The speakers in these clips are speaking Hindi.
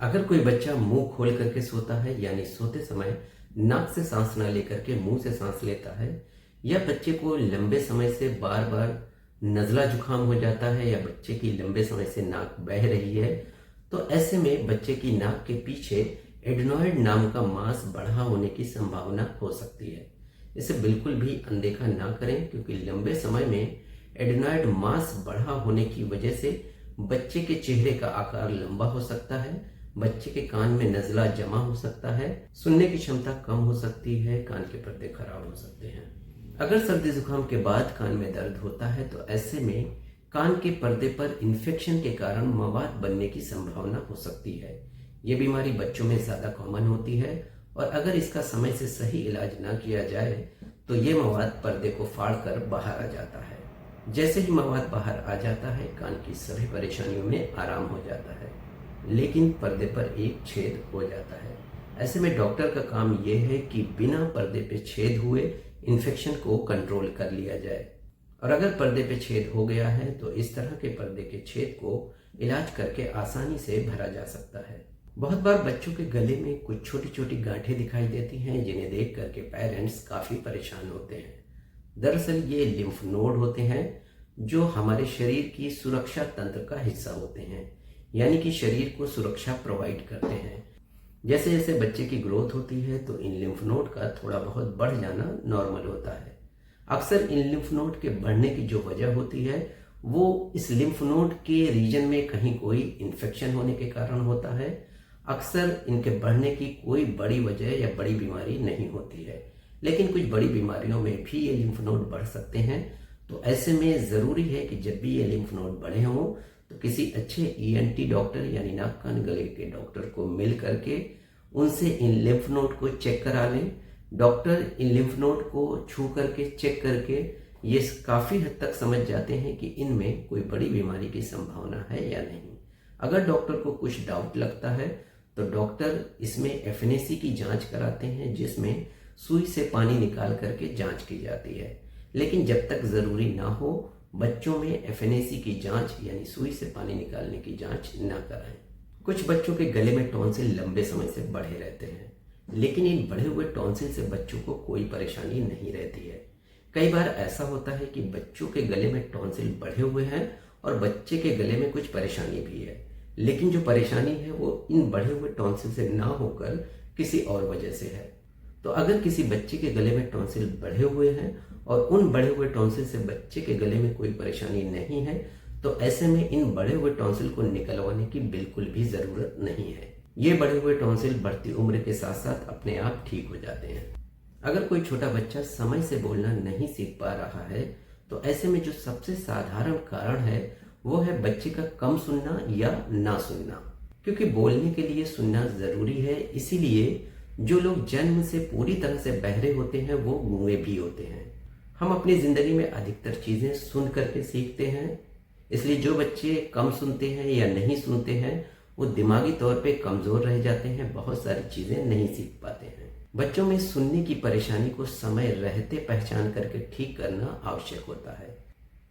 अगर कोई बच्चा मुंह खोल करके सोता है यानी सोते समय नाक से सांस ना लेकर के मुंह से सांस लेता है, या बच्चे को लंबे समय से बार बार नज़ला जुकाम हो जाता है, या बच्चे की लंबे समय से नाक बह रही है, तो ऐसे में बच्चे की नाक के पीछे एडेनॉइड नाम का मांस बढ़ा होने की संभावना हो सकती है। इसे बिल्कुल भी अनदेखा ना करें, क्योंकि लंबे समय में एडेनॉइड मांस बढ़ा होने की वजह से बच्चे के चेहरे का आकार लंबा हो सकता है, बच्चे के कान में नज़ला जमा हो सकता है, सुनने की क्षमता कम हो सकती है, कान के पर्दे खराब हो सकते हैं। अगर सर्दी जुकाम के बाद कान में दर्द होता है तो ऐसे में कान के पर्दे पर इन्फेक्शन के कारण मवाद बनने की संभावना हो सकती है। ये बीमारी बच्चों में ज़्यादा कॉमन होती है, और अगर इसका समय से सही इलाज ना किया जाए तो ये मवाद पर्दे को फाड़कर बाहर आ जाता है। जैसे ही मवाद बाहर आ जाता है, कान की सभी परेशानियों में आराम हो जाता है, लेकिन पर्दे पर एक छेद हो जाता है। ऐसे में डॉक्टर का काम यह है कि बिना पर्दे पे छेद हुए इन्फेक्शन को कंट्रोल कर लिया जाए। और अगर पर्दे पे छेद हो गया है तो इस तरह के पर्दे के छेद को इलाज करके आसानी से भरा जा सकता है। बहुत बार बच्चों के गले में कुछ छोटी छोटी गांठें दिखाई देती हैं, जिन्हें देख करके पेरेंट्स काफ़ी परेशान होते हैं। दरअसल ये लिम्फ नोड होते हैं, जो हमारे शरीर की सुरक्षा तंत्र का हिस्सा होते हैं, यानी कि शरीर को सुरक्षा प्रोवाइड करते हैं। जैसे जैसे बच्चे की ग्रोथ होती है तो इन लिम्फ नोड का थोड़ा बहुत बढ़ जाना नॉर्मल होता है। अक्सर इन लिम्फ नोड के बढ़ने की जो वजह होती है वो इस लिम्फ नोड के रीजन में कहीं कोई इन्फेक्शन होने के कारण होता है। अक्सर इनके बढ़ने की कोई बड़ी वजह या बड़ी बीमारी नहीं होती है, लेकिन कुछ बड़ी बीमारियों में भी ये लिम्फ नोड बढ़ सकते हैं। तो ऐसे में ज़रूरी है कि जब भी ये लिम्फ नोड बढ़े हों तो किसी अच्छे ईएनटी डॉक्टर यानी नाक कान गले के डॉक्टर को मिल करके उनसे इन लिम्फ नोड को चेक करा लें। डॉक्टर इन लिम्फ नोड को छू करके चेक करके ये काफ़ी हद तक समझ जाते हैं कि इनमें कोई बड़ी बीमारी की संभावना है या नहीं। अगर डॉक्टर को कुछ डाउट लगता है तो डॉक्टर इसमें एफएनएसी की जांच कराते हैं, जिसमें सुई से पानी निकाल करके जांच की जाती है। लेकिन जब तक ज़रूरी ना हो, बच्चों में एफएनएसी की जांच यानी सुई से पानी निकालने की जांच ना कराएं। कुछ बच्चों के गले में टॉन्सिल लंबे समय से बढ़े रहते हैं, लेकिन इन बढ़े हुए टॉन्सिल से बच्चों को कोई परेशानी नहीं रहती है। कई बार ऐसा होता है कि बच्चों के गले में टॉन्सिल बढ़े हुए हैं और बच्चे के गले में कुछ परेशानी भी है, लेकिन जो परेशानी है वो इन बढ़े हुए टॉन्सिल से ना होकर किसी और वजह से है। तो अगर किसी बच्चे के गले में टॉन्सिल बढ़े हुए हैं और उन बढ़े हुए टॉन्सिल से बच्चे के गले में कोई परेशानी नहीं है, तो ऐसे में इन बढ़े हुए टॉन्सिल को निकलवाने की बिल्कुल भी ज़रूरत नहीं है। ये बढ़े हुए टॉन्सिल बढ़ती उम्र के साथ साथ अपने आप ठीक हो जाते हैं। अगर कोई छोटा बच्चा समय से बोलना नहीं सीख पा रहा है तो ऐसे में जो सबसे साधारण कारण है वो है बच्चे का कम सुनना या ना सुनना। क्योंकि बोलने के लिए सुनना ज़रूरी है, इसीलिए जो लोग जन्म से पूरी तरह से बहरे होते हैं वो गूंगे भी होते हैं। हम अपनी ज़िंदगी में अधिकतर चीज़ें सुन करके सीखते हैं, इसलिए जो बच्चे कम सुनते हैं या नहीं सुनते हैं वो दिमागी तौर पे कमज़ोर रह जाते हैं, बहुत सारी चीज़ें नहीं सीख पाते हैं। बच्चों में सुनने की परेशानी को समय रहते पहचान करके ठीक करना आवश्यक होता है।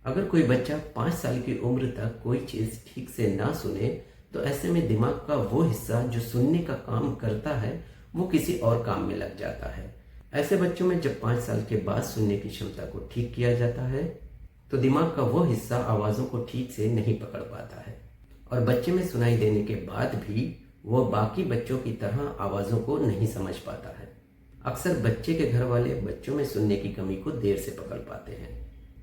अगर कोई बच्चा 5 साल की उम्र तक कोई चीज़ ठीक से ना सुने तो ऐसे में दिमाग का वो हिस्सा जो सुनने का काम करता है वो किसी और काम में लग जाता है। ऐसे बच्चों में जब 5 साल के बाद सुनने की क्षमता को ठीक किया जाता है तो दिमाग का वो हिस्सा आवाज़ों को ठीक से नहीं पकड़ पाता है, और बच्चे में सुनाई देने के बाद भी वो बाकी बच्चों की तरह आवाज़ों को नहीं समझ पाता है। अक्सर बच्चे के घर वाले बच्चों में सुनने की कमी को देर से पकड़ पाते हैं,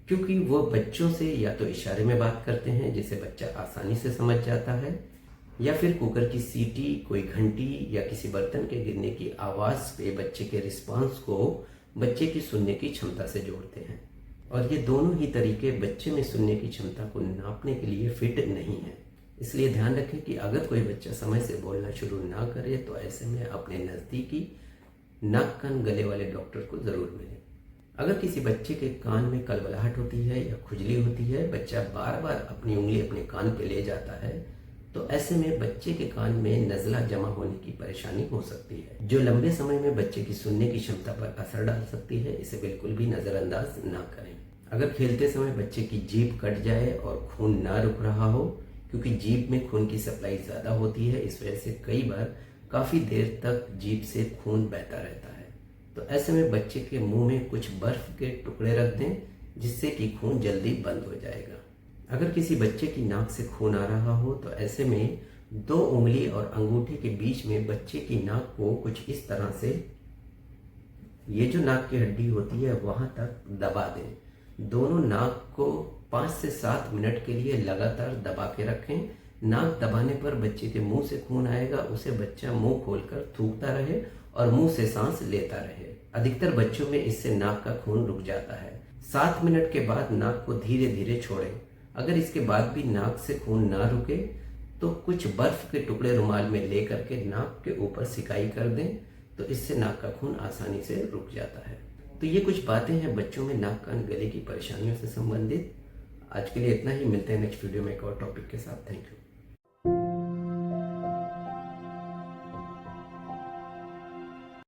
क्योंकि वो बच्चों से या तो इशारे में बात करते हैं जिसे बच्चा आसानी से समझ जाता है, या फिर कुकर की सीटी, कोई घंटी या किसी बर्तन के गिरने की आवाज़ पे बच्चे के रिस्पांस को बच्चे की सुनने की क्षमता से जोड़ते हैं। और ये दोनों ही तरीके बच्चे में सुनने की क्षमता को नापने के लिए फिट नहीं है। इसलिए ध्यान रखें कि अगर कोई बच्चा समय से बोलना शुरू ना करे तो ऐसे में अपने नज़दीकी नाक कान गले वाले डॉक्टर को ज़रूर मिलें। अगर किसी बच्चे के कान में कलबलाहट होती है या खुजली होती है, बच्चा बार बार अपनी उंगली अपने कान पे ले जाता है, तो ऐसे में बच्चे के कान में नज़ला जमा होने की परेशानी हो सकती है, जो लंबे समय में बच्चे की सुनने की क्षमता पर असर डाल सकती है। इसे बिल्कुल भी नज़रअंदाज ना करें। अगर खेलते समय बच्चे की जीभ कट जाए और खून ना रुक रहा हो, क्योंकि जीभ में खून की सप्लाई ज़्यादा होती है। इस वजह से कई बार काफ़ी देर तक जीभ से खून बहता रहता है। तो ऐसे में बच्चे के मुंह में कुछ बर्फ़ के टुकड़े रख दें, जिससे कि खून जल्दी बंद हो जाएगा। अगर किसी बच्चे की नाक से खून आ रहा हो तो ऐसे में 2 उंगली और अंगूठे के बीच में बच्चे की नाक को कुछ इस तरह से, ये जो नाक की हड्डी होती है वहां तक दबा दें। दोनों नाक को 5 से 7 मिनट के लिए लगातार दबा के रखें। नाक दबाने पर बच्चे के मुंह से खून आएगा, उसे बच्चा मुंह खोलकर थूकता रहे और मुंह से सांस लेता रहे। अधिकतर बच्चों में इससे नाक का खून रुक जाता है। 7 मिनट के बाद नाक को धीरे धीरे छोड़ें। अगर इसके बाद भी नाक से खून ना रुके तो कुछ बर्फ के टुकड़े रुमाल में लेकर के नाक के ऊपर सिकाई कर दें, तो इससे नाक का खून आसानी से रुक जाता है। तो ये कुछ बातें हैं बच्चों में नाक कान गले की परेशानियों से संबंधित। आज के लिए इतना ही, मिलते हैं नेक्स्ट वीडियो में एक और टॉपिक के साथ। Thank you.